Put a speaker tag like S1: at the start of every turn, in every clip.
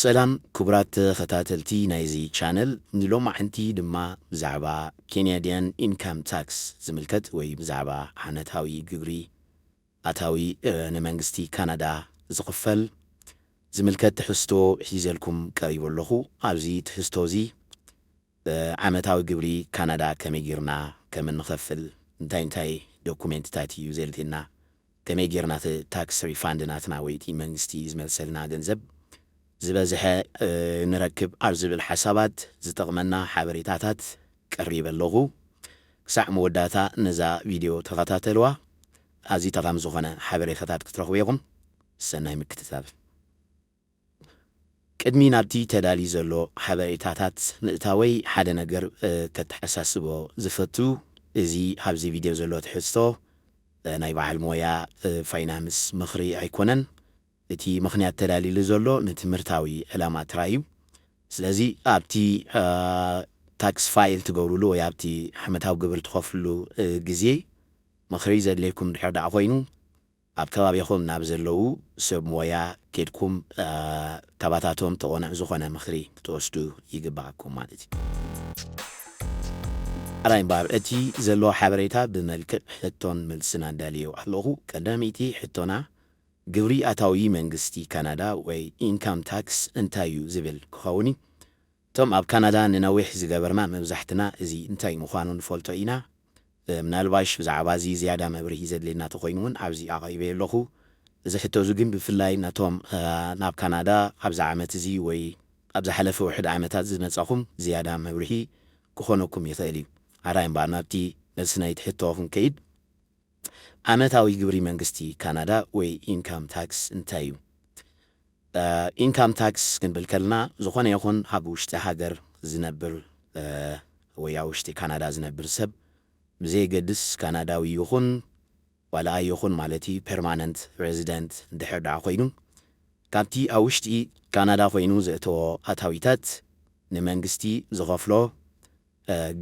S1: سلام كبرات خطاتلتي نايزي channel نلوم عنتي دما بزعبا Canadian income tax زملكت وي بزعبا حانتاوي جبري أتاوي نمانجستي كندا زقفل زملكت تحستو حيزلكم قريب اللخو أبزي تحستو زي عامتاوي جبري كندا كميجيرنا كمن نخفل انتاي دوكومنت تاتي يوزيلتنا كميجيرنا تاكس ريفاندناتنا ويتي مانجستي زملسلنا جنزب زبازح نركب أرز بالحسابات زتغمنا حبريتاتات قريب اللغو ساع موداتا نزا فيديو تغطاتلوا أزي تغامزوغنا حبريتاتات كترخويغم سناي مكتتاب كدمي نابتي تدالي زلو حبريتاتات نتاوي حدا نقر كتحساسبو زفتو ازي حبزي فيديو زلو تحسو نايبع المويا فاينامس مخري عيكونن እቲ ምኽንያት ተዳሊሉ ዘሎ ንትምህርታዊ ዕላማት ራዩ ስለዚ ኣብቲ ታክስ ፋይል ትገብሩሉ ወይ ኣብቲ ዓመታዊ ግብሪ ትኸፍሉ ግዜ ምኽሪ ዘድልየኩም ድሕር ዳኣ ኮይኑ ኣብ ከባቢኹም ናብ ዘለዉ ሰብ ሞያ ከድኩም ተባታቶም ተቆንዕ ዝኾነ ምኽሪ ክትወስዱ ይግባኣኩም ማለት እዩ ኣራይ እምበር እቲ ዘሎ ሓበሬታ ብመልክዕ ሕቶን መልስን ኣዳልዮ ኣለኹ ቀዳሚቲ ሕቶና ግብሪ ኣታዊ መንግስቲ ካናዳ ወይ ኢንካም ታክስ እንታዩ ዝብል ክኸውን ቶም ኣብ ካናዳ ንነዊሕ ዝገበርና መብዛሕትና እዚ እንታይ ምዃኑ ንፈልጦ ኢና ምናልባሽ ብዛዕባ እዚ ዝያዳ መብርሂ ዘድልየና ተኮይኑውን ኣብዚ ኣቐሪበ ኣለኹ እዚ ሕቶ እዚ ግን ብፍላይ ናቶም ናብ ካናዳ ኣብዛ ዓመት እዚ ወይ ኣብ ዝሓለፈ ውሕድ ዓመታት ዝመጻኹም ዝያዳ መብርሂ ክኾነኩም ይኽእል እዩ ኣራይ እምበር ናብቲ መልሲ ናይቲ ሕቶ ክንከይድ ዓመታዊ ግብሪ መንግስቲ ካናዳ ወይ ኢንካም ታክስ እንታይ እዩ ኢንካም ታክስ ክንብል ከለና ዝኾነ ይኹን ኣብ ውሽጢ ሃገር ዝነብር ወይ ኣብ ውሽጢ ካናዳ ዝነብር ሰብ ብዘይገድስ ካናዳዊ ይኹን ዋላ ይኹን ማለት እዩ ፐርማነንት ሬዚደንት እንድሕር ዳኣ ኮይኑ ካብቲ ኣብ ውሽጢ ካናዳ ኮይኑ ዘእተዎ ኣታዊታት ንመንግስቲ ዝኸፍሎ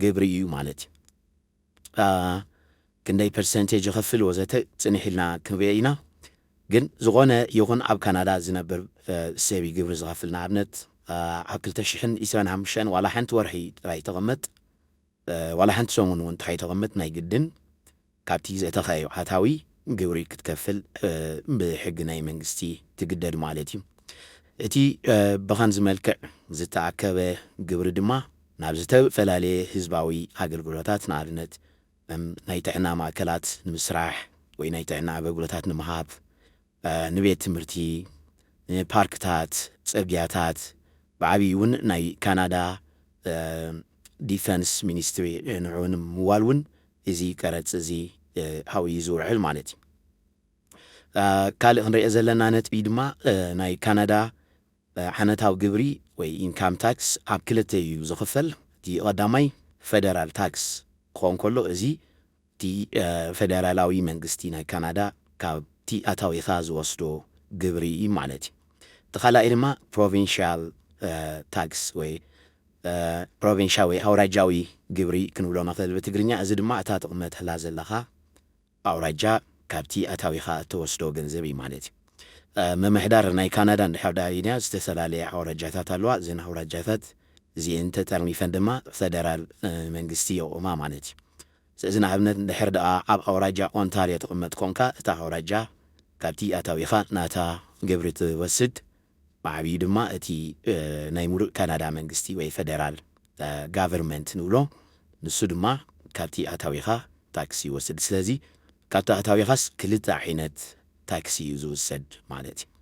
S1: ግብሪ እዩ ማለት እዩ ክንደይ ፐርሰንቴጅ ይኸፍል ወዘተ ጽኒሕልና ክንበየ ኢና ግን ዝኾነ ይኹን ኣብ ካናዳ ዝነብር ሰብ ግብሪ ዝኸፍል ንኣብነት ኣብ 2025 ዋላ ሓንቲ ወርሒ ጥራይ ተቐመጥ ዋላ ሓንቲ ሰሙን እውን ጥራይ ተቐመጥ ናይ ግድን ካብቲ ዘእተኸዮ ኣታዊ ግብሪ ክትከፍል ብሕጊ ናይ መንግስቲ ትግደድ ማለት እዩ እቲ ብኸምዚ መልክዕ ዝተኣከበ ግብሪ ድማ ናብ ዝተፈላለየ ህዝባዊ ኣገልግሎታት ንኣብነት ናይ ጥዕና ማእከላት ንምስራሕ ወይ ናይ ጥዕና ኣገልግሎታት ንምሃብ ንቤት ትምህርቲ ፓርክታት ጽርግያታት ብዓብዪ እውን ናይ ካናዳ ዲፈንስ ሚኒስትሪ ንዑን ምዋል እውን እዚ ቀረፅ እዚ ሃዊ ዝውዕል ማለት እዩ ካልእ ክንሪኦ ዘለና ነጥቢ ድማ ናይ ካናዳ ዓመታዊ ግብሪ ወይ ኢንካም ታክስ ኣብ ክልተ እዩ ዝኽፈል እቲ ቀዳማይ ፌደራል ታክስ ክኾን ከሎ እዚ እቲ ፌደራላዊ መንግስቲ ናይ ካናዳ ካብቲ ኣታዊኻ ዝወስዶ ግብሪ ማለት እዩ እቲ ካልኣይ ድማ ፕሮቪንሻል ታክስ ወይ ፕሮቪንሻል ወይ ኣውራጃዊ ግብሪ ክንብሎ ንኽእል ብትግርኛ እዚ ድማ እታ ጥቕሚ ትሕላ ዘለኻ ኣውራጃ ካብቲ ኣታዊኻ እትወስዶ ገንዘብ እዩ ማለት እዩ መምሕዳር ናይ ካናዳ እንድሕር ዳኣልና ዝተፈላለየ ኣውራጃታት ኣለዋ እዘን ኣውራጃታት እዚአን ተጠርኒፈን ድማ ፌደራል መንግስቲ የቑማ ማለት እዩ ስለዚ ንኣብነት እንድሕር ደኣ ኣብ ኣውራጃ ኦንታርዮ ትቕመጥ ኮንካ እታ ኣውራጃ ካብቲ ኣታዊኻ ናታ ግብሪ ትወስድ ብዓብዪ ድማ እቲ ናይ ሙሉእ ካናዳ መንግስቲ ወይ ፌደራል ጋቨርንመንት ንብሎ ንሱ ድማ ካብቲ ኣታዊኻ ታክሲ ይወስድ ስለዚ ካብቲ ኣታዊኻስ ክልተ ዓይነት ታክሲ እዩ ዝውሰድ ማለት እዩ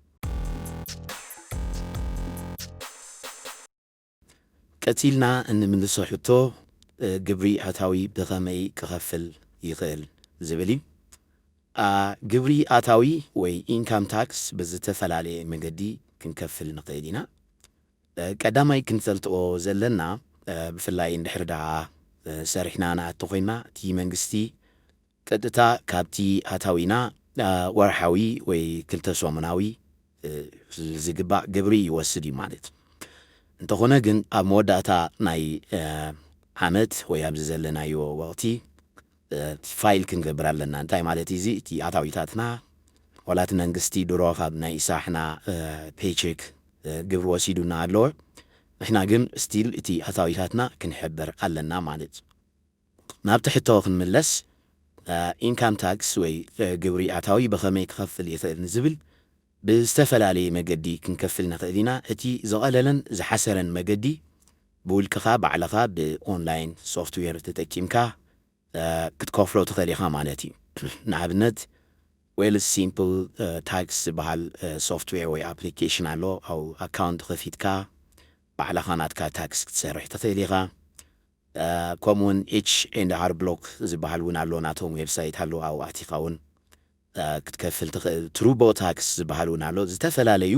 S1: ቀፂልና እንምልሶ ሕቶ ግብሪ ኣታዊ ብኸመይ ክኸፍል ይኽእል ዝብል እዩ ግብሪ ኣታዊ ወይ ኢንካም ታክስ ብዝተፈላለየ መንገዲ ክንከፍል ንኽእል ኢና ቀዳማይ ክንፈልጥዎ ዘለና ብፍላይ እንድሕር ደኣ ሰሪሕና ንኣቶ ኮይንና እቲ መንግስቲ ቀጥታ ካብቲ ኣታዊና ወርሓዊ ወይ ክልተ ሰሙናዊ ዝግባእ ግብሪ ይወስድ እዩ ማለት እንተኾነ ግን ኣብ መወዳእታ ናይ ዓመት ወይ ኣብዚ ዘለናዮ ወቕቲ ፋይል ክንገብር ኣለና እንታይ ማለት እዚ እቲ ኣታዊታትና ዋላት መንግስቲ ድሮ ካብ ናይ ኢሳሕና ፔቼክ ግብሪ ወሲዱና ኣለዎ ንሕና ግን ስቲል እቲ ኣታዊታትና ክንሕበር ኣለና ማለት ናብቲ ሕቶ ክንምለስ ኢንካም ታክስ ወይ ግብሪ ኣታዊ ብኸመይ ክኸፍል ይኽእል ንዝብል ብዝተፈላለየ መገዲ ክንከፍል ንኽእል ኢና እቲ ዝቐለለን ዝሓሰረን መገዲ ብውልቅኻ ባዕልኻ ብኦንላይን ሶፍትዌር ተጠቂምካ ክትከፍሎ ትኽእል ኢኻ ማለት እዩ ንኣብነት ዌል ሲምፕል ታክስ ዝበሃል ሶፍትዌር ወይ ኣፕሊኬሽን ኣሎ ኣው ኣካውንት ከፊትካ ባዕልኻ ናትካ ታክስ ክትሰርሕ ትኽእል ኢኻ ከምኡውን ኤች&አር ብሎክ ዝበሃል እውን ኣሎ ናቶም ዌብሳይት ኣሎ ኣብኡ ኣቲኻ እውን ክትከፍል ትኽእል ትሩቦ ታክስ ዝበሃል እውን ኣሎ ዝተፈላለዩ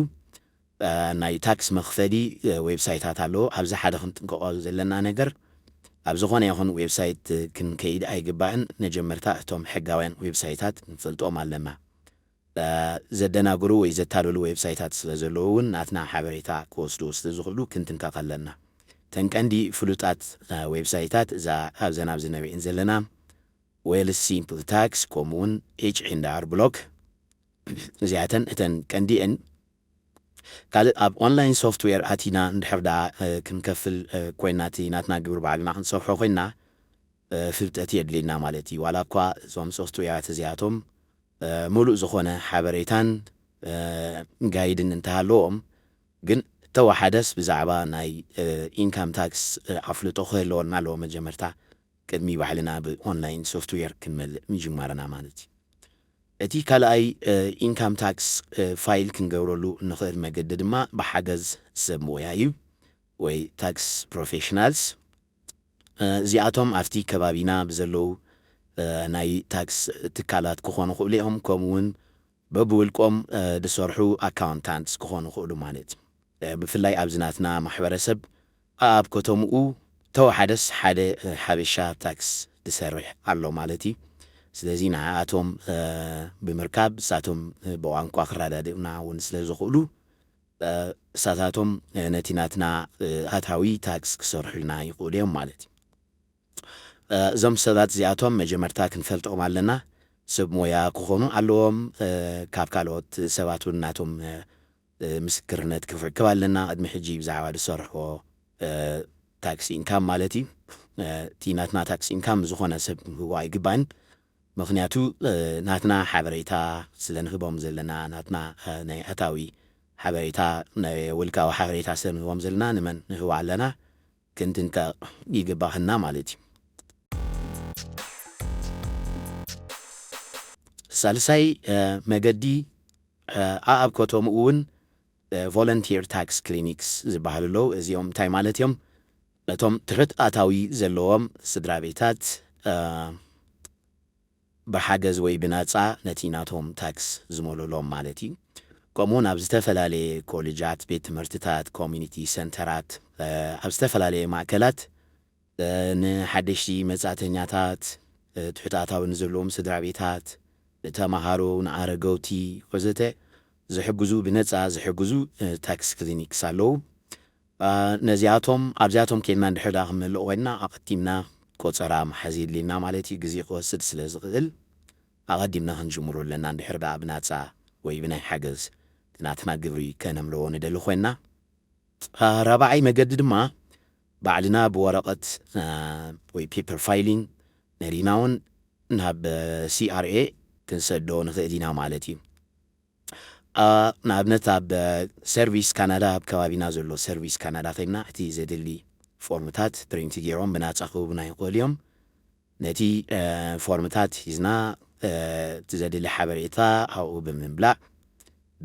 S1: ናይ ታክስ መኽፈሊ ዌብሳይታት ኣሎ ኣብዚ ሓደ ክንጥንቀቆ ዘለና ነገር ኣብ ዝኾነ ይኹን ዌብሳይት ክንከይድ ኣይግባእን መጀመርታ እቶም ሕጋውያን ዌብሳይታት ንፈልጦም ኣለና ዘደናግሩ ወይ ዘታልሉ ዌብሳይታት ስለ ዘለዉ እውን ናትና ሓበሬታ ክወስዱ ስለ ዝኽእሉ ክንትንቀቕ ኣለና ተንቀንዲ ፍሉጣት ዌብሳይታት እዛ ኣብዘን ኣብዚ ነሪአን ዘለና ዌል ሲምፕል ታክስ ከምኡውን ኤች&አር ብሎክ እዚኣተን እተን ቀንዲአን ካልእ ኣብ ኦንላይን ሶፍትዌር ኣቲና እንድሕር ዳ ክንከፍል ኮይና እቲ ናትና ግብሪ ባዕልና ክንሰርሖ ኮይና ፍልጠት የድልየና ማለት እዩ ዋላ እኳ እዞም ሶፍትዌራት እዚኣቶም ሙሉእ ዝኾነ ሓበሬታን ጋይድን እንተሃለዎም ግን ተዋሓደስ ብዛዕባ ናይ ኢንካም ታክስ ኣፍልጦ ክህልወና ኣለዎ መጀመርታ ቅድሚ ባዕልና ብኦንላይን ሶፍትዌር ክንመልእ ምጅማርና ማለት እዩ እቲ ካልኣይ ኢንካም ታክስ ፋይል ክንገብረሉ ንኽእል መገዲ ድማ ብሓገዝ ሰብ ሞያ እዩ ወይ ታክስ ፕሮፌሽናልስ እዚኣቶም ኣብቲ ከባቢና ብዘለዉ ናይ ታክስ ትካላት ክኾኑ ክእሉ እዮም ከምኡውን በብውልቆም ዝሰርሑ ኣካውንታንትስ ክኾኑ ክእሉ ማለት እዩ ብፍላይ ኣብዚ ናትና ማሕበረሰብ ኣብ ከተምኡ ተዋሓደስ ሓደ ሓበሻ ታክስ ዝሰርሕ ኣሎ ማለት እዩ ስለዚ ንዓኣቶም ብምርካብ እሳቶም ብቋንቋ ክረዳድኡና እውን ስለ ዝኽእሉ እሳታቶም ነቲ ናትና ኣታዊ ታክስ ክሰርሑልና ይኽእሉ እዮም ማለት እዩ እዞም ሰባት እዚኣቶም መጀመርታ ክንፈልጦም ኣለና ሰብ ሞያ ክኾኑ ኣለዎም ካብ ካልኦት ሰባት እውን ናቶም ምስክርነት ክፍርክብ ኣለና ቅድሚ ሕጂ ብዛዕባ ዝሰርሕዎ ታክስ ኢንካም ማለት እዩ እቲ ናትና ታክስ ኢንካም ዝኾነ ሰብ ክህቦ ኣይግባእን ምክንያቱ ናትና ሓበሬታ ስለ ንህቦም ዘለና ናትና ናይ ኣታዊ ሓበሬታ ናይ ውልቃዊ ሓበሬታ ስለ ንህቦም ዘለና ንመን ንህቦ ኣለና ክንትንቀቕ ይግባእና ማለት እዩ ሳልሳይ መገዲ ኣብ ከተምኡ እውን ቮለንቲር ታክስ ክሊኒክስ ዝበሃሉ ኣለዉ እዚኦም እንታይ ማለት እዮም እቶም ትሕት ኣታዊ ዘለዎም ስድራ ቤታት ብሓገዝ ወይ ብናፃ ነቲ ናቶም ታክስ ዝመልሎም ማለት እዩ ከምኡውን ኣብ ዝተፈላለየ ኮሌጃት ቤት ትምህርትታት ኮሚኒቲ ሰንተራት ኣብ ዝተፈላለየ ማእከላት ንሓደሽቲ መጻተኛታት ትሕት ኣታዊ ንዘለዎም ስድራ ቤታት ንተምሃሮ ንኣረገውቲ ወዘተ ዝሕግዙ ብነፃ ዝሕግዙ ታክስ ክሊኒክስ ኣለዉ ነዚኣቶም ኣብዚኣቶም ከድና እንድሕር ዳ ክንመልእ ኮይንና ኣቐዲምና ቆፀራ መሓዚ የድልየና ማለት እዩ ግዜ ክወስድ ስለ ዝኽእል ኣቐዲምና ክንጅምሮ ኣለና እንድሕር ዳ ብናፃ ወይ ብናይ ሓገዝ ናትና ግብሪ ከነምልዎ ንደሊ ኮይንና ራብዓይ መገዲ ድማ ባዕልና ብወረቐት ወይ ፔፐር ፋይሊንግ ነሪና እውን ናብ CRA ክንሰዶ ንኽእል ኢና ማለት እዩ ንኣብነት ኣብ ሰርቪስ ካናዳ ኣብ ከባቢና ዘሎ ሰርቪስ ካናዳ ከይድና እቲ ዘድሊ ፎርምታት ፕሪንት ገይሮም ብናፃ ክህቡና ይኽእሉ እዮም ነቲ ፎርምታት ሒዝና እቲ ዘድሊ ሓበሬታ ኣብኡ ብምምላእ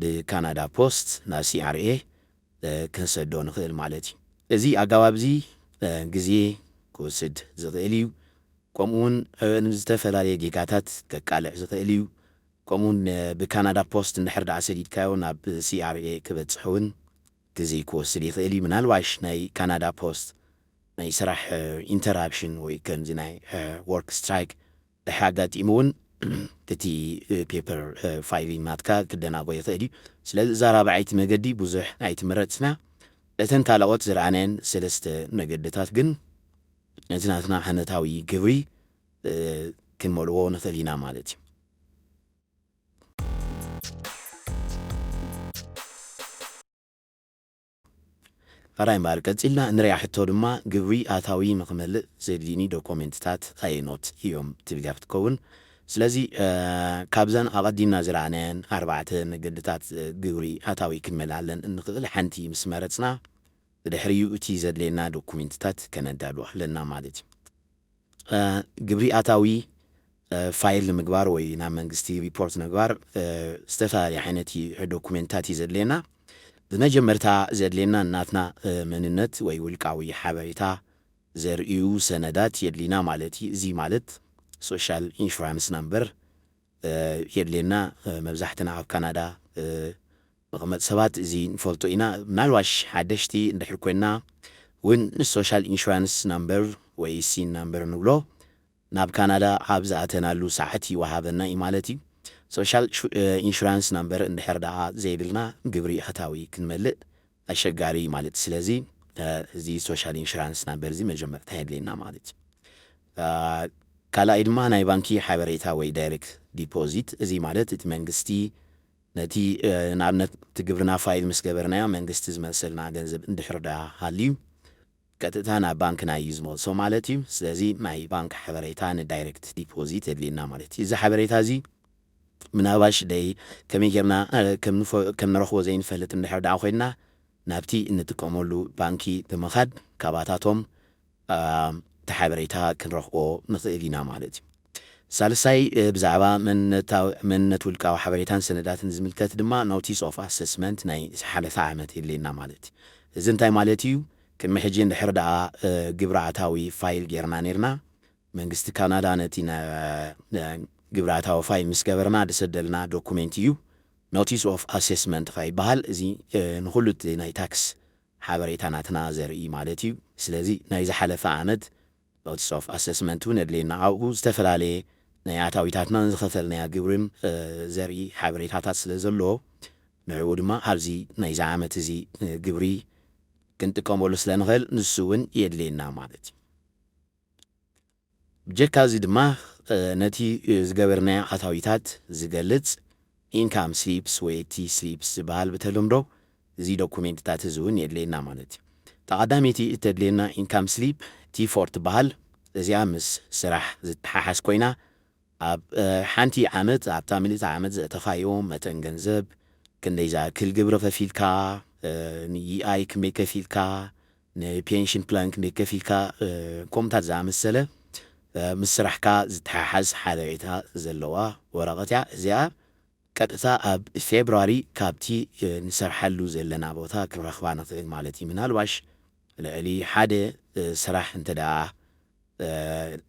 S1: ብካናዳ ፖስት ናብ CRA ክንሰዶ ንኽእል ማለት እዩ እዚ ኣገባብ እዚ ግዜ ክወስድ ዝኽእል እዩ ከምኡውን ንዝተፈላለየ ጌጋታት ከቃልዕ ዝኽእል እዩ ከምኡውን ብካናዳ ፖስት እንድሕር ዳኣ ሰዲድካዮ ናብ CRA ክበፅሕ እውን ግዜ ክወስድ ይኽእል እዩ ምናልባሽ ናይ ካናዳ ፖስት ናይ ስራሕ ኢንተራፕሽን ወይ ከምዚ ናይ ወርክ ስትራይክ ድሕሪ ኣጋጢሙ እውን እቲ ፔፐር ፋይሊንግ ናትካ ክደናጎ ይኽእል እዩ ስለዚ እዛ ራብዓይቲ መገዲ ብዙሕ ኣይትመረፅና እተን ካልኦት ዝረኣነየን ሰለስተ መገድታት ግን ነቲ ናትና ዓመታዊ ግብሪ ክንመልዎ ንኽእል ኢና ማለት እዩ راي ماركت إلا نريح التورما جبري أتاوي مقمل زديني دوكومنتات خاينوت يوم تلقى تكون سلازي كابزان أغدينا زرعنان 4 نقدتات جبري أتاوي كمل علن نقل حنتي مسمارتنا الحريو تيزد لنا دوكومنتات كندالو لنا مالتي جبري أتاوي فايل مقبار وينا منجستي ريبورت نقبار استفاد حينتي دوكومنتات يزد لنا بمجمرتا زد لنا ناتنا مننت ويولقاوي حبايتا زرئيو سندات يدلينا مالتي زي مالت سوشال انشورانس نمبر يدلينا مبزحتنا عب كندا مقمت سبات زي نفولتو إنا نالواش حدشتي ندحركونا وين السوشال انشورانس نمبر ويسين نمبر نقولو ناب كندا عبزاتنا لو ساعتي وهابنا إمالتي سوشال انشورانس نمبر اندحر دا زيدلنا جبري أتاوي كنملئ أشجاري مالت سلازي زي سوشال انشورانس نمبر زي مجمع تهدلنا مالت كلا إدما ناي بانكي حبريتا وي دايركت ديبوزيت زي مالت تمنجستي نتي نابنت تجبرنا فايل مسجبرنا منجست زمسلنا جنزب اندحر دا هاليو كتتانا بانكنا يزمول سو مالتي سلازي ماي بانك حبريتا دايركت ديبوزيت اللي مالتي إذا حبريتا زي من أواش داي كمي جرنا كم نروح وزين فلت من حرد عقينا نبتي إن تكملوا بانكي تمخد كباتاتهم تحبريتها كنروح أو مثلينا مالتي سالساي بزعبا من نتولك أو حبريتان سندات نزملكت دما نوتيس أوف أسسمنت ناي حالة عامة اللي مالتي زنتاي مالتيو كن محجين لحرد جبراتاوي فايل جرمانيرنا من قست كندا نتينا جبراتاو فايل مسكبرنا دسدلنا دوكومنتيو نوتيس اوف اسسمنت فاي بحال زي نخلط ناي تاكس حبريتاناتنا زرئي مالتيو سلازي ناي زحلف عامد نوتيس اوف اسسمنتو ندلينا او استفلالي ناي اتاويتاتنا نزخفلنا جبرم زرئي حبريتاتات سلازلو نعود ما هالزي ناي زعامت زي جبري كنت كامولو سلانغل نسوون يدلينا مالتي بجكا زي دماغ نتي زجبرنا أتاويتات زجلت income slips وتي slips بحال بتلمرو زي دوكومنت تاتزون يدلينا مالتي تقدميتي تدلينا income slip تي فورت بحال زي عمس سرح زت حاس كوينا أب حنتي عمت أب تعملت عمت تفايوم متنجنزب كنديزا كل جبرة فيلكا ني أي كميك فيلكا ن pension plan كميك فيلكا كم تزعم السلة مسرحكا زتحاز حاليتها زلوا ورغتها زيا كتتا أب فبراير كابتي نسرحلو زلنا بوتا كرخوانا مالتي من هالواش لألي حدا سرح انتدا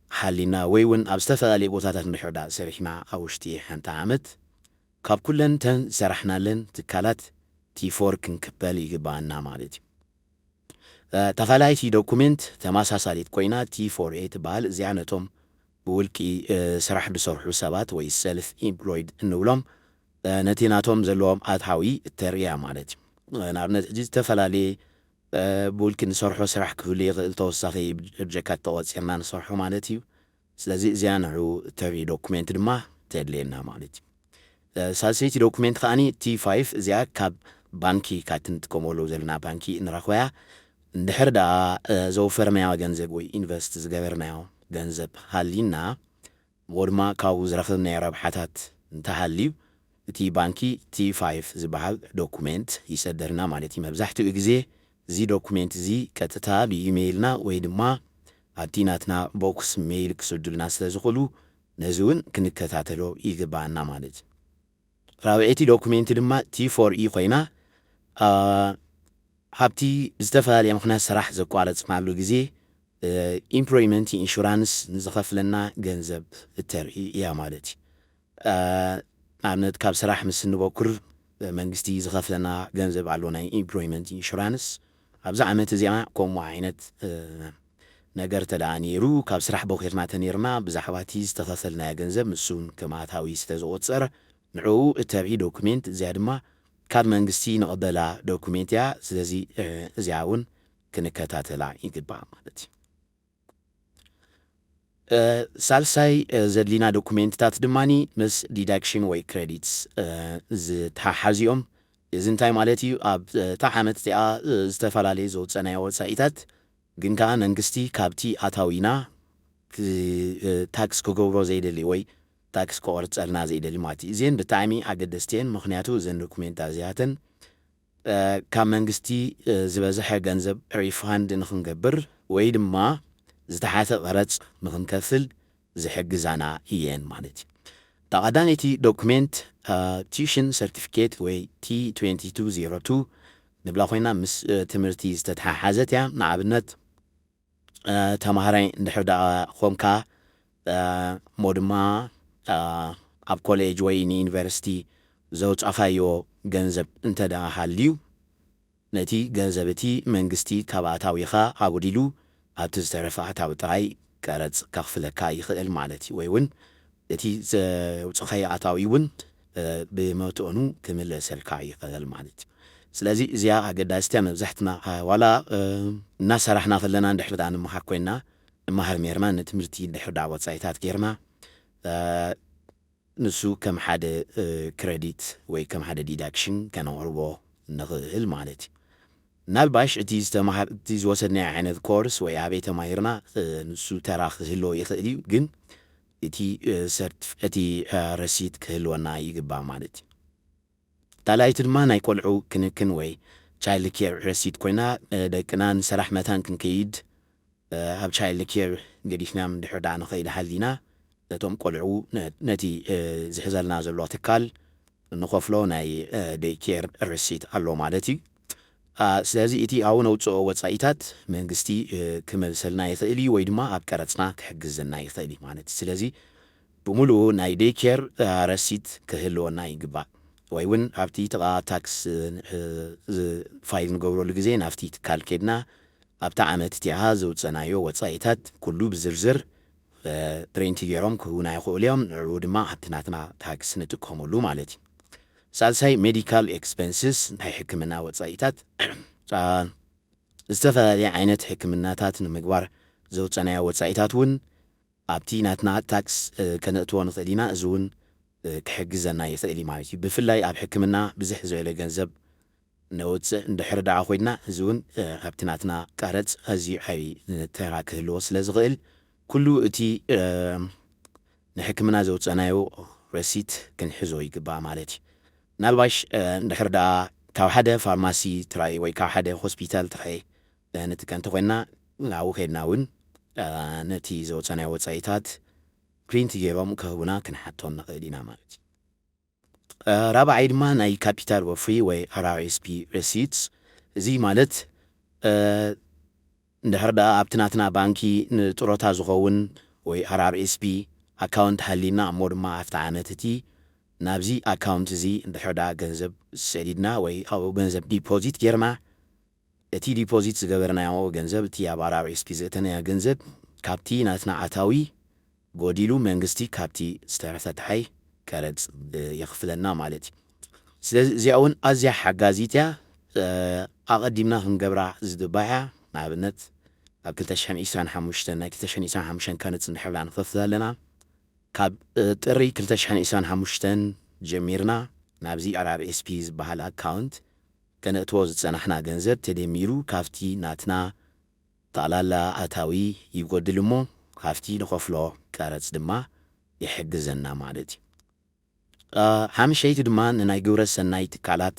S1: حالينا ويون أبستفى لي بوتات نحدا سرحنا أوشتي حنتا عمت كاب كلن تن سرحنا لن تكالات تي فور كنكبال يجبانا مالتي تفعلي دوكومنت تماسا ساليت كوينا تي 48 بال زيانتهم بولكي سرح بسرح سبات وي سيلف امبلويد نولم نتيناتهم زلوم اتحاوي التريا مالتي نابنت جيز تفعلي بولكي نسرحو سرح كولي التوصفي بجكات توصيرنا نسرحو مالتي سلازي زيانعو تري دوكومنت دما تدلينا مالتي سالسيتي دوكومنت خاني تي 5 زيا كاب بانكي كاتنت كومولو زلنا بانكي نرخويا ندحر دا زوفرنايا ገንዘብ ወይ ኢንቨስት ዝገበርናዮ ገንዘብ ሃሊና ወድማ ካው ዝረፈናዮ ረብሓታት እንተሃልዩ እቲ ባንኪ T5 ዝበሃል ዶኩሜንት ይሰደርና ማለት ይመብዛሕትኡ ግዜ እዚ ዶኩሜንት እዚ ቀጥታ ብኢሜይልና ወይ ድማ አቲናትና ቦክስ ሜይል ክስዱልና ስለዝኽእሉ ነዚውን ክንከታተሎ ይግባና ማለት ራብዒቲ ዶኩሜንት ድማ T4E ኮይና حبتي استفاد يمكنها سرح زقارة معلو جزي employment insurance نزخف لنا جنزب التري يا مالتي عملت كاب سرح مسنو بكر منجستي زخف لنا جنزب علونا employment insurance أبزع عملت زيما كم معينة نجرت العنيرو كاب سرح بوخير مع تنيرنا بزحواتي استخف لنا جنزب مسون كما تاوي استزوت صار نعو التري دوكمنت زياد ما كاد منجستي نقبلا دوكومنتيا سلازي زياون كنكتاتلا يقبع مالتي سالساي زدلينا دوكومنتات دماني مس ديدكشن وي كريديتس ز تحازيوم ዝንታይ ማለት እዩ ኣብ ታዓመት እዚኣ ዝተፈላለዩ ዘውፀናዮ ወፃኢታት ግን ከዓ መንግስቲ ካብቲ ኣታዊና ታክስ ክገብሮ ዘይደሊ ወይ ታክስ ክቆርፀልና ዘይደሊ ማለት እዩ እዚአን ብጣዕሚ ኣገደስቲን ምክንያቱ እዘን ዶኩሜንት እዚኣተን ካብ መንግስቲ ዝበዝሐ ገንዘብ ሪፋንድ ንክንገብር ወይ ድማ ዝተሓተ ቀረፅ ንክንከፍል ዝሕግዛና እየን ማለት እዩ ተቐዳሚቲ ዶኩሜንት ቲዩሽን ሰርቲፊኬት ወይ T2202 ንብላ ኮይና ምስ ትምህርቲ ዝተተሓሓዘት እያ ንኣብነት ተምሃራይ እንድሕር ዳ ኮንካ ሞ ድማ ኣብ ኮሌጅ ወይ ንዩኒቨርሲቲ ዘውፃኻዮ ገንዘብ እንተዳ ሃልዩ ነቲ ገንዘብ እቲ መንግስቲ ካብ ኣታዊኻ ኣጉዲሉ ኣብቲ ዝተረፈ ኣታዊ ጥራይ ቀረፅ ከኽፍለካ ይኽእል ማለት እዩ ወይ እውን እቲ ዘውፅኻዮ ኣታዊ እውን ብመትኦኑ ክምለሰልካ ይኽእል ማለት እዩ ስለዚ እዚኣ ኣገዳሲት እያ መብዛሕትና ዋላ እናሰራሕና ከለና እንድሕር ዳ ንምሃር ኮይና ንመሃር ሜርና ንትምህርቲ እንድሕር ዳ ወፃኢታት ጌርና ንሱ ከም ሓደ ክሬዲት ወይ ከም ሓደ ዲዳክሽን ከነቅርቦ ንኽእል ማለት እዩ ናልባሽ እቲ ዝወሰድናዮ ዓይነት ኮርስ ወይ ኣበይ ተማሂርና ንሱ ተራ ክህልዎ ይኽእል እዩ ግን እቲ ረሲት ክህልወና ይግባእ ማለት እዩ ታላይቲ ድማ ናይ ቆልዑ ክንክን ወይ ቻይልድ ኬር ረሲት ኮይና ደቅና ንስራሕ መታን ክንከይድ ኣብ ቻይልድ ኬር ገዲፍና እንድሕር ዳ ንኸይድ ሃሊና ነቶም ቆልዑ ነቲ ዝሕዘልና ዘሎ ትካል ንኸፍሎ ናይ ዴይ ኬር ረሲት ኣሎ ማለት እዩ ስለዚ እቲ ኣብኡ ነውፅኦ ወፃኢታት መንግስቲ ክመልሰልና ይኽእል እዩ ወይ ድማ ኣብ ቀረፅና ክሕግዘና ይኽእል እዩ ማለት እዩ ስለዚ ብምሉኡ ናይ ዴይ ኬር ረሲት ክህልወና ይግባእ ወይ እውን ኣብቲ ጥቓ ታክስ ፋይል ንገብረሉ ግዜ ናብቲ ትካል ከድና ኣብታ ዓመት እቲኣ ዘውፀናዮ ወፃኢታት ኩሉ ብዝርዝር ፕሪንት ገይሮም ክህቡና ይኽእሉ እዮም ንዕኡ ድማ ኣብቲ ናትና ታክስ ንጥቀመሉ ማለት እዩ ሳልሳይ ሜዲካል ኤክስፔንስስ ናይ ሕክምና ወፃኢታት ዝተፈላለዩ ዓይነት ሕክምናታት ንምግባር ዘውፀናዮ ወፃኢታት እውን ኣብቲ ናትና ታክስ ከነእትዎ ንኽእል ኢና እዚ እውን ክሕግዘና ይኽእል እዩ ማለት እዩ ብፍላይ ኣብ ሕክምና ብዙሕ ዝበለ ገንዘብ ነውፅእ እንድሕር ዳኣ ኮይና እዚ እውን ኣብቲ ናትና ቀረፅ ኣዝዩ ዓብዪ ተራ ክህልዎ ስለ ዝኽእል ኩሉ እቲ ንሕክምና ዘውፀናዮ ረሲት ክንሕዞ ይግባእ ማለት እዩ ናልባሽ እንድሕር ዳኣ ካብ ሓደ ፋርማሲ ትራይ ወይ ካብ ሓደ ሆስፒታል ትራይ ንጥቀን እንተኮይንና ናብኡ ከድና እውን ነቲ ዘውፀናዮ ወፃኢታት ፕሪንት ገይሮም ክህቡና ክንሓቶም ንኽእል ኢና ማለት እዩ ራብዓይ ድማ ናይ ካፒታል ወፍሪ ወይ RRSP ረሲትስ እዚ ማለት እንድሕር ዳኣ ኣብቲ ናትና ባንኪ ንጥሮታ ዝኸውን ወይ RRSP ኣካውንት ሃሊና እሞ ድማ ኣብቲ ዓመት እቲ ናብዚ ኣካውንት እዚ እንድሕር ዳኣ ገንዘብ ሰዲድና ወይ ኣብኡ ገንዘብ ዲፖዚት ጌርና እቲ ዲፖዚት ዝገበርናዮ ገንዘብ እቲ ኣብ RRSP ዘእተናዮ ገንዘብ ካብቲ ናትና ኣታዊ ጎዲሉ መንግስቲ ካብቲ ዝተረፈ ተሓይ ቀረፅ የኽፍለና ማለት እዩ ስለዚ እዚኣ እውን ኣዝያ ሓጋዚት እያ ኣቐዲምና ክንገብራ ዝግባእ እያ ንኣብነት ኣብ 2025 ናይ 2025 ቀረፅ እንድሕር ዳ ንኸፍል ኣለና ካብ ጥሪ 2025 ጀሚርና ናብዚ RRSP ዝበሃል ኣካውንት ከነእትዎ ዝፀናሕና ገንዘብ ተደሚሩ ካብቲ ናትና ጠቕላላ ኣታዊ ይጎድል እሞ ካብቲ ንኸፍሎ ቀረፅ ድማ ይሕግዘና ማለት እዩ ሓምሸይቲ ድማ ንናይ ግብረ ሰናይ ትካላት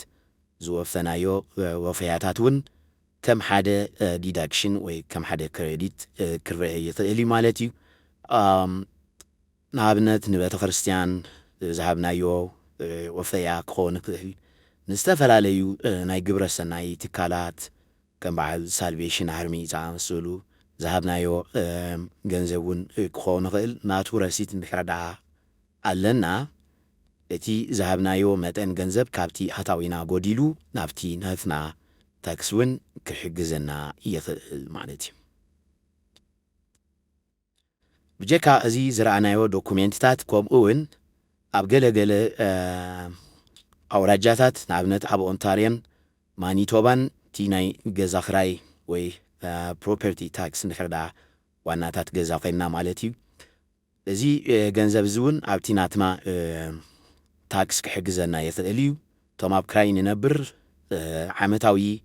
S1: ዝወፈናዮ ወፈያታት እውን ከም ሓደ ዲዳክሽን ወይ ከም ሓደ ክሬዲት ክርአ ይኽእል እዩ ማለት እዩ ንኣብነት ንቤተ ክርስቲያን ዝሃብናዮ ወፈያ ክኸውን ይኽእል ንዝተፈላለዩ ናይ ግብረ ሰናይ ትካላት ከም በዓል ሳልቬሽን ኣርሚ ዝኣመሰሉ ዝሃብናዮ ገንዘብ እውን ክኸውን ይኽእል ናቱ ረሲት እንድሕር ዳኣ ኣለና እቲ ዝሃብናዮ መጠን ገንዘብ ካብቲ ኣታዊና ጎዲሉ ናብቲ ናትና ታክስ እውን ክሕግዘና ይኽእል ማለት እዩ ብጀካ እዚ ዝረኣናዮ ዶኩሜንትታት ከምኡ እውን ኣብ ገለገለ ኣውራጃታት ንኣብነት ኣብ ኦንታርዮን ማኒቶባን እቲ ናይ ገዛ ክራይ ወይ ፕሮፐርቲ ታክስ እንድሕር ዳኣ ዋናታት ገዛ ኮይንና ማለት እዩ እዚ ገንዘብ እዚ እውን ኣብቲ ናትና ታክስ ክሕግዘና ይኽእል እዩ توم كراين نبر عمتاوي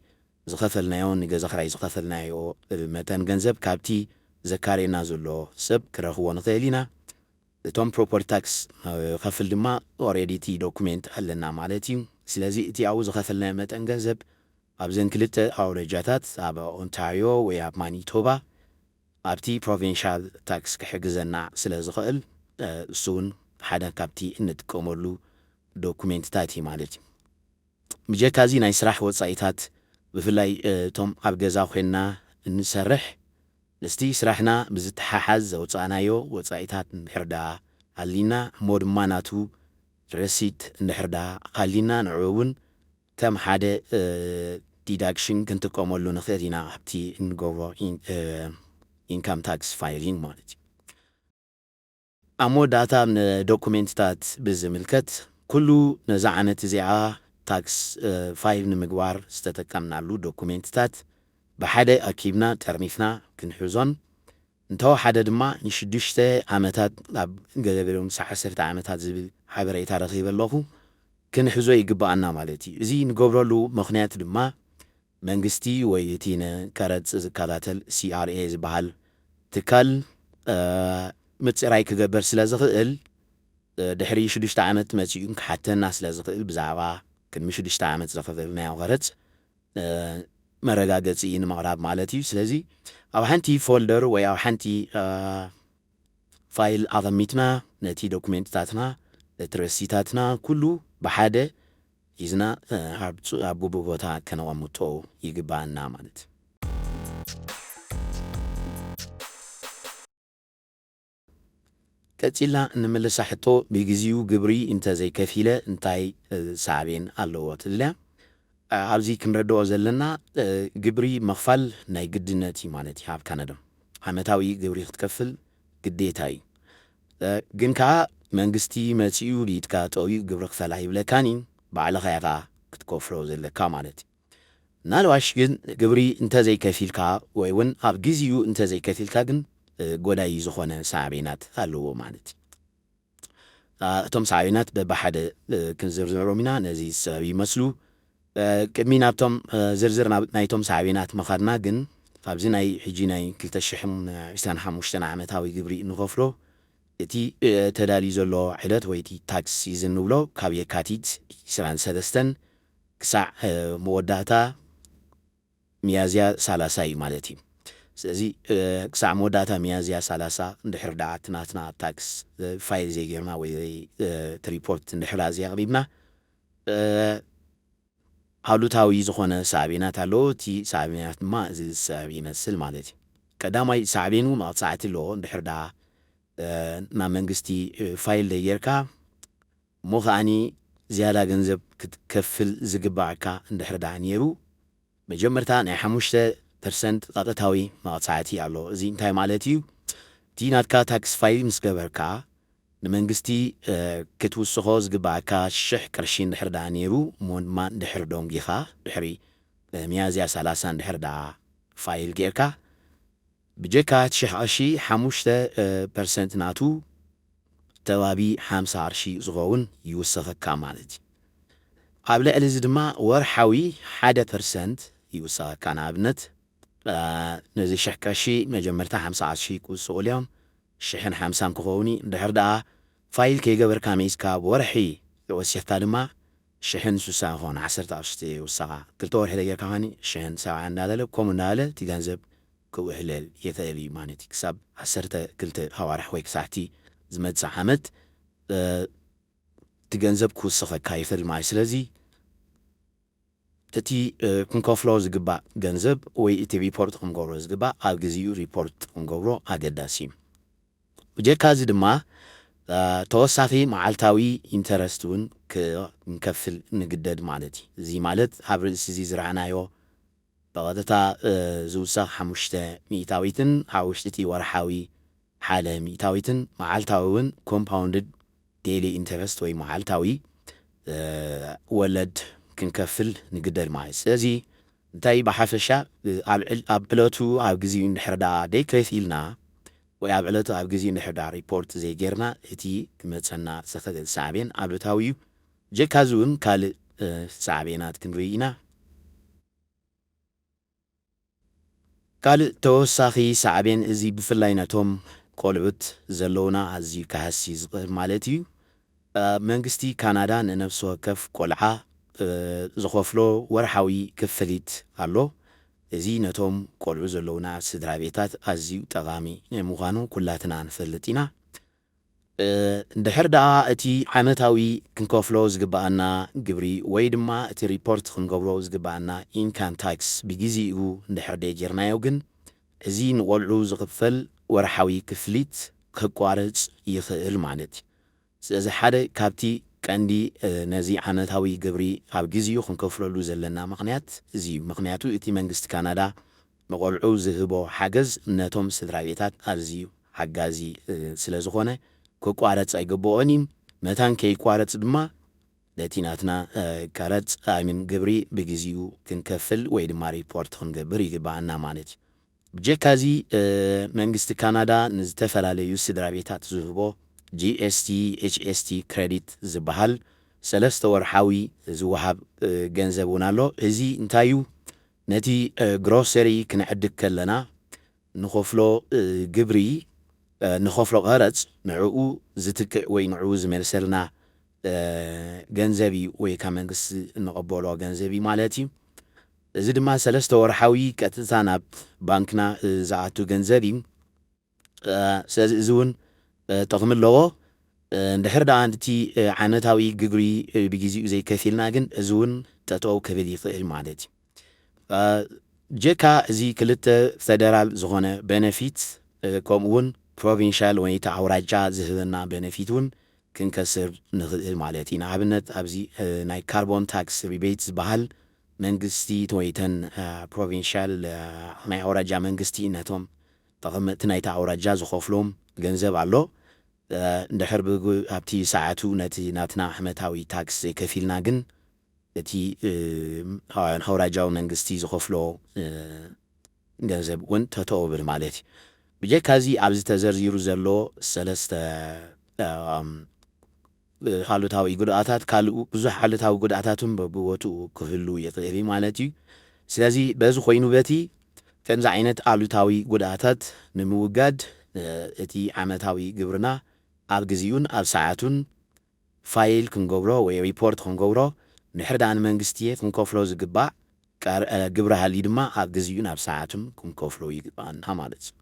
S1: زخفلنايو نجز خراي زخفلنايو متن جنزب كابتي زكارينا زلو سب كرهو نخيلينا توم بروبر تاكس خفل دما already تي دوكمنت علنا مالتي سلازي تي عاوز خفلنا متن جنزب أبزن كلته أورجاتات أب أونتاريو ويا مانيتوبا أبتي provincial tax كحجزنا سلاز خال سون حدا كابتي نتكملو دوكمنت تاتي مالتي مجا كازي نايسرح وصايتات بفلاي توم أبجزاو خينا نسرح لستي سرحنا بزتححز وصانايو وصايتات نحردا علينا مود ماناتو رسيت نحردا علينا نعون تم حدا deduction كنت كملو نخدينا أبتي نجورو income tax filing مالتي أمو داتا من دوكومنتات بزملكت كله نزعنة زيعة tax فايل نمجوار استتكمنا له دوكومنتات بحدا أكيبنا ترميفنا كنحوزن انتو حدا دما نشدشته عمتات لاب جذبهم سحسرت عمتات زبل حبري تاريخي بالله كنحوزو يقبعنا مالتي زي نجبر له مخنيات دما منجستي ويتينا كارت زكالاتل CRA زبال تكال متصراي كجبر سلازخل دحري شدشت عمت ماتيون حتى الناس لازخل بزعوا كن مش شدشت عمت زخل ما غرت مرقاقت إن مغرب مالتي سلازي أو حنتي فولدر ويا حنتي فايل أضميتنا نتي دوكمنتاتنا ترسيتاتنا كله بحادة إذنا أبو بوتا كانوا متو يجبان مالت كتيلا نملس حتو بيجزيو جبري انت زي كفيلة انتاي ساعبين اللوات الله عاوزي كنردو زلنا جبري مغفل ناي قدناتي مالتي هاب كندا عمتاوي جبري تكفل قديتاي جنكا منجستي ماتيو ليتكا توي جبري خفلاي بلكانين بعلى غيغا كتكوفرو زلكا مالتي نالواش جبري انت زي كفيلكا ويون هاب جزيو انت زي كفيلكا جن قداي زخونة ساعبينات هلو مالتي توم ساعبينات ببحد كنزرزرو منا نزي سبي مسلو كمينا بتوم زرزرنا نايتوم ساعبينات مخارنا جن فابزي ناي حجي ناي كلتا الشحم عشتان حموشتان عمتاوي جبري نغفرو تي تدالي زلو حلت ويتي تاكس سيزن نولو كابي كاتيت سران سدستن كسع موداتا ميازيا سالاساي مالتي سلازي كسع موداتا ميازيا سالاسا ندحر دعاتنا تاكس فايل زي جيرنا وي تريبورت ندحر زي غبيبنا هالوتاوي زخونة سابينات هالو تي سابينات ما زي سابينات سل مالتي كداماي سابينو ما تصاعتي لو ندحر دا ما منجستي فايل ديركا مغاني زيادة جنزب كتكفل زقباعكا ندحر دا نيرو مجمرتا ناي حموشتا percent قاطتاوي ما تصاعتي علو زي انتاي مالتيو تي ناتكا تاكس فايل مسقبركا نمنجستي كتوسخو زقباعكا شح كرشين ندحر دا نيرو مون ما ندحر دوم جيخا دحري ميازيا سالاسان ندحر دا فايل جيركا بجيكا تشح عشي حموشتا percent ناتو توابي 50 زغون يوسخكا مالتي قابل الزدما ورحاوي 1% يوسخكا نابنت نزي شحكاشي مجمرتا 50 كوسو اليوم شحن 50 كخوني ندحر دا فايل كي قبر كاميسكا ورحي وسيحتا دما شحن سوسا هون 10 وساعة كلتور حدا كهاني شحن ساعة نادل كوم نادل تيغانزب كو هلال يثالي مانتي كسب 10 كلت هوارح ويك ساعتي زمد ساعمت تيغانزب كوسخكا يفل ماي سلازي تتي كنكوفلو زقبا جنزب وي تي ريبورت كنغورو زقبا الجزيو ريبورت كنغورو اقداسي وجي كازي دما توصافي معالتاوي انترستون كنكفل نقدد مالتي زي مالت حبرس زي زرعنايو بغدتا زوسا حموشتا ميتاويتن حاوشتتي ورحاوي حالة ميتاويتن معالتاوين compounded daily interest وي معالتاوي ولد كنكفل نقدر معي سلازي انتاي بحفشا ابلوتو عبقزي نحردا ديكريث إلنا ويابلوتو عبقزي نحردا ريبورت زي جيرنا اتي كمتسنا سخد السابين ابلوتاويو جي كازون كال ሳዕቤናት ክንርኢ ኢና ካልእ ተወሳኺ ሳዕቤን እዚ ብፍላይ ነቶም ቆልዑት ዘለውና ኣዝዩ ካሃሲ ዝኽእል ማለት እዩ መንግስቲ ካናዳ ንነፍሲ ወከፍ ቆልዓ ዝኸፍሎ ወርሓዊ ክፍሊት ኣሎ እዚ ነቶም ቆልዑ ዘለውና ስድራ ቤታት ኣዝዩ ጠቓሚ ምዃኑ ኩላትና ንፈልጥ ኢና እንድሕር ደኣ እቲ ዓመታዊ ክንከፍሎ ዝግባአና ግብሪ ወይ ድማ እቲ ሪፖርት ክንገብሮ ዝግባአና ኢንካም ታክስ ብግዚኡ እንድሕር ደይጌርናዮ ግን እዚ ንቆልዑ ዝኽፈል ወርሓዊ ክፍሊት ክቋረፅ ይኽእል ማለት እዩ ስለዚ ሓደ ካብቲ ቀንዲ ነዚ ዓመታዊ ግብሪ ኣብ ግዚኡ ክንከፍለሉ ዘለና ምኽንያት እዚ ምኽንያቱ እቲ መንግስቲ ካናዳ ንቆልዑ ዝህቦ ሓገዝ ነቶም ስድራ ቤታት ኣዝዩ ሓጋዚ ስለ ዝኾነ ክቋረፅ ኣይግብኦን እዩ መታን ከይቋረፅ ድማ ነቲ ናትና ቀረፅ ኣሚን ግብሪ ብግዚኡ ክንከፍል ወይ ድማ ሪፖርት ክንገብር ይግባአና ማለት እዩ ብጀካዚ መንግስቲ ካናዳ ንዝተፈላለዩ ስድራ ቤታት ዝህቦ GST HST ክሬዲት ዝበሃል ሰለስተ ወርሓዊ ዝወሃብ ገንዘብ እውን ኣሎ እዚ እንታዩ ነቲ ግሮሰሪ ክንዕድግ ከለና ንኸፍሎ ግብሪ ንኸፍሎ ቀረፅ ንዕኡ ዝትክዕ ወይ ንዕኡ ዝመልሰልና ገንዘብ እዩ ወይ ካብ መንግስቲ ንቐበሎ ገንዘብ እዩ ማለት እዩ እዚ ድማ ሰለስተ ወርሓዊ ቀጥታ ናብ ባንክና ዝኣቱ ገንዘብ እዩ ስለዚ እዚ እውን ጥቕሚ ኣለዎ እንድሕር ደኣ እቲ ዓመታዊ ግብሪ ብግዚኡ ዘይከፊልና ግን እዚ እውን ጠጠው ክብል ይኽእል ማለት እዩ ጀካ እዚ ክልተ ፌደራል ዝኾነ ቤነፊት ከምኡ እውን ፕሮቪንሻል ወይ እቲ ኣውራጃ ዝህበና ቤነፊት እውን ክንከስር ንኽእል ማለት እዩ ንኣብነት ኣብዚ ናይ ካርቦን ታክስ ሪቤት ዝበሃል መንግስቲ ተወይተን ፕሮቪንሻል ናይ ኣውራጃ መንግስቲ ነቶም ተቐመጥቲ ናይቲ ኣውራጃ ዝኸፍሎም ገንዘብ ኣሎ እንድሕር ኣብቲ ሰዓቱ ነቲ ናትና ዓመታዊ ታክስ ዘይከፊልና ግን እቲ ኣውራጃዊ መንግስቲ ዝኸፍሎ ገንዘብ እውን ተተወብል ማለት እዩ ብጀካዚ ኣብዚ ተዘርዚሩ ዘሎ ሰለስተ ሓሉታዊ ጉድኣታት ካልኡ ብዙሕ ሓሉታዊ ጉድኣታትን በብቦትኡ ክህሉ ይኽእል ማለት እዩ ስለዚ በዚ ኮይኑ በቲ ከምዚ ዓይነት ኣሉታዊ ጉድኣታት ንምውጋድ እቲ ዓመታዊ ግብርና ኣብ ግዚኡን ኣብ ሰዓቱን ፋይል ክንገብሮ ወይ ሪፖርት ክንገብሮ ንድሕር ደኣ ንመንግስቲ ክንከፍሎ ዝግባእ ግብሪ ሃልዩ ድማ ኣብ ግዚኡን ኣብ ሰዓቱን ክንከፍሎ ይግባአና ማለት እዩ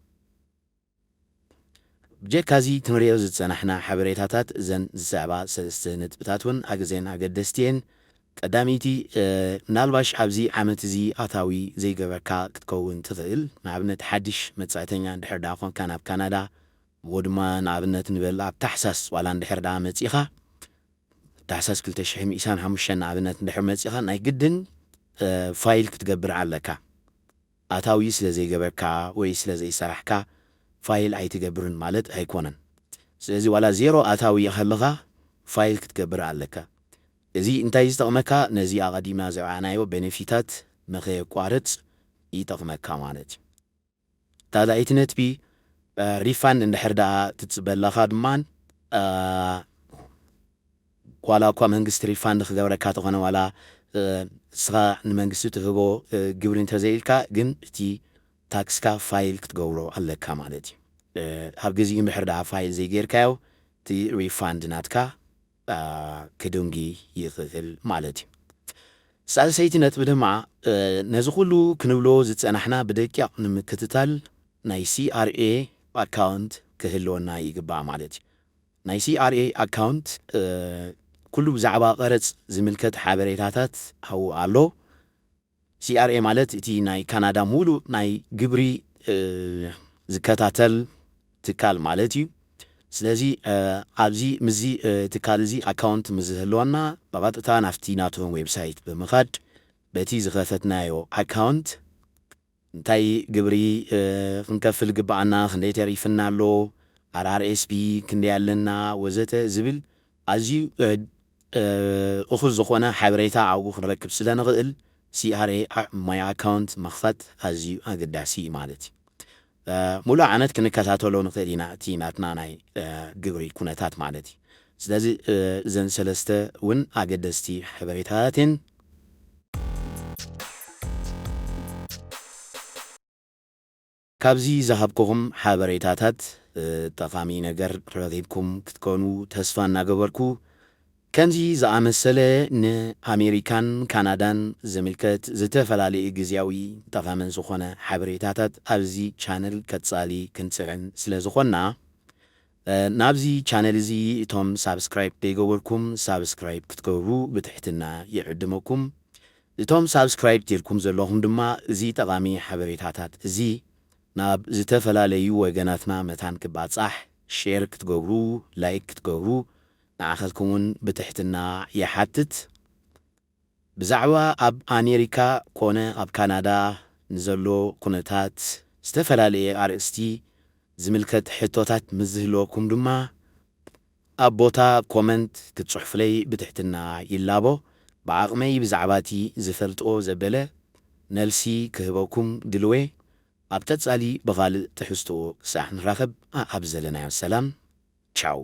S1: ብጀካዚ ክንሪኦ ዝፀናሕና ሓበሬታታት እዘን ዝዛዕባ ሰለስተ ነጥብታት እውን ኣግዜን ኣገደስቲየን ቀዳሚቲ ምናልባሽ ኣብዚ ዓመት እዚ ኣታዊ ዘይገበርካ ክትከውን ትኽእል ንኣብነት ሓድሽ መጻእተኛ እንድሕር ደኣ ኮንካ ናብ ካናዳ ወድማ ንኣብነት ንበል ኣብ ታሕሳስ ዋላ እንድሕር ደኣ መፂኻ ታሕሳስ 2025 ንኣብነት እንድሕር መፂኻ ናይ ግድን ፋይል ክትገብር ኣለካ ኣታዊ ስለ ዘይገበርካ ወይ ስለ ዘይሰራሕካ ፋይል ኣይትገብርን ማለት ኣይኮነን ስለዚ ዋላ ዜሮ ኣታዊ ከለኻ ፋይል ክትገብር ኣለካ እዚ እንታይ ዝጠቕመካ ነዚ ኣቐዲምና ዘውዓናዮ ቤነፊታት ንኸየቋርፅ ይጠቕመካ ማለት እዩ ታዳይቲ ነጥቢ ሪፋንድ እንድሕር ደኣ ትፅበለኻ ድማን ዋላ እኳ መንግስቲ ሪፋንድ ክገብረካ ተኾነ ዋላ እስኻ ንመንግስቲ ትህቦ ግብሪ እንተዘይልካ ግን እቲ ታክስካ ፋይል ክትገብሮ ኣለካ ማለት እዩ ኣብ ግዚኡ እንድሕር ደኣ ፋይል ዘይጌርካዮ እቲ ሪፋንድ ናትካ ክድንጊ ይኽእል ማለት እዩ ሳልሰይቲ ነጥቢ ድማ ነዚ ኩሉ ክንብሎ ዝፀናሕና ብደቂቕ ንምክትታል ናይ CRA ኣካውንት ክህልወና ይግባእ ማለት እዩ ናይ CRA ኣካውንት ኩሉ ብዛዕባ ቀረፅ ዝምልከት ሓበሬታታት ኣብኡ ኣሎ CRA ማለት እቲ ናይ ካናዳ ሙሉእ ናይ ግብሪ ዝከታተል ትካል ማለት እዩ ስለዚ ኣብዚ ምዚ ትካል እዚ ኣካውንት ምዝህልወና ብቐጥታ ናፍቲ ናቶም ዌብሳይት ብምኻድ በቲ ዝኸፈትናዮ ኣካውንት እንታይ ግብሪ ክንከፍል ግባአና ክንደይ ተሪፍና ኣሎ RRSP ክንደይ ኣለና ወዘተ ዝብል ኣዝዩ እኹል ዝኾነ ሓበሬታ ኣብኡ ክንረክብ ስለ ንኽእል CRA ማይ ኣካውንት መኽፈት ኣዝዩ ኣገዳሲ ማለት እዩ ሙሉእ ዓመት ክንከታተሎ ንኽእል ኢና እቲ ናትና ናይ ግብሪ ኩነታት ማለት እዩ ስለዚ ዘን ሰለስተ ውን ኣገደስቲ ሓበሬታትን ካብዚ ዝሃብኩኹም ሓበሬታታት ጠቓሚ ነገር ረኺብኩም ክትኮኑ ተስፋ እናገበርኩ ከምዚ ዝኣመሰለ ንኣሜሪካን ካናዳን ዝምልከት ዝተፈላለዩ ጊዜያዊ ጠቓምን ዝኾነ ሓበሬታታት ኣብዚ ቻነል ቀጻሊ ክንጽዕን ስለ ዝኾንና ናብዚ ቻነል እዚ እቶም ሳብስክራይብ ዘይገበርኩም ሳብስክራይብ ክትገብሩ ብትሕትና ይዕድመኩም። እቶም ሳብስክራይብ ጌርኩም ዘለኹም ድማ እዚ ጠቓሚ ሓበሬታታት እዚ ናብ ዝተፈላለዩ ወገናትና መታን ክባጻሕ ሼር ክትገብሩ ላይክ ክትገብሩ ንኣኸልኩምን ብትሕትና ይሓትት። ብዛዕባ ኣብ ኣሜሪካ ኮነ ኣብ ካናዳ ንዘሎ ኩነታት ዝተፈላለየ ኣርእስቲ ዝምልከት ሕቶታት ምዝህልወኩም ድማ ኣብ ቦታ ኮመንት ክትጽሕፍለይ ብትሕትና ይላቦ። ብዓቕመይ ብዛዕባ እቲ ዝፈልጥዎ ዘበለ ነልሲ ክህበኩም ድልዌ ኣብ ቀጻሊ ብኻልእ ትሕዝትኦ ክሳዕ ንራኸብ ኣብ ዘለናዮ ሰላም ቻው።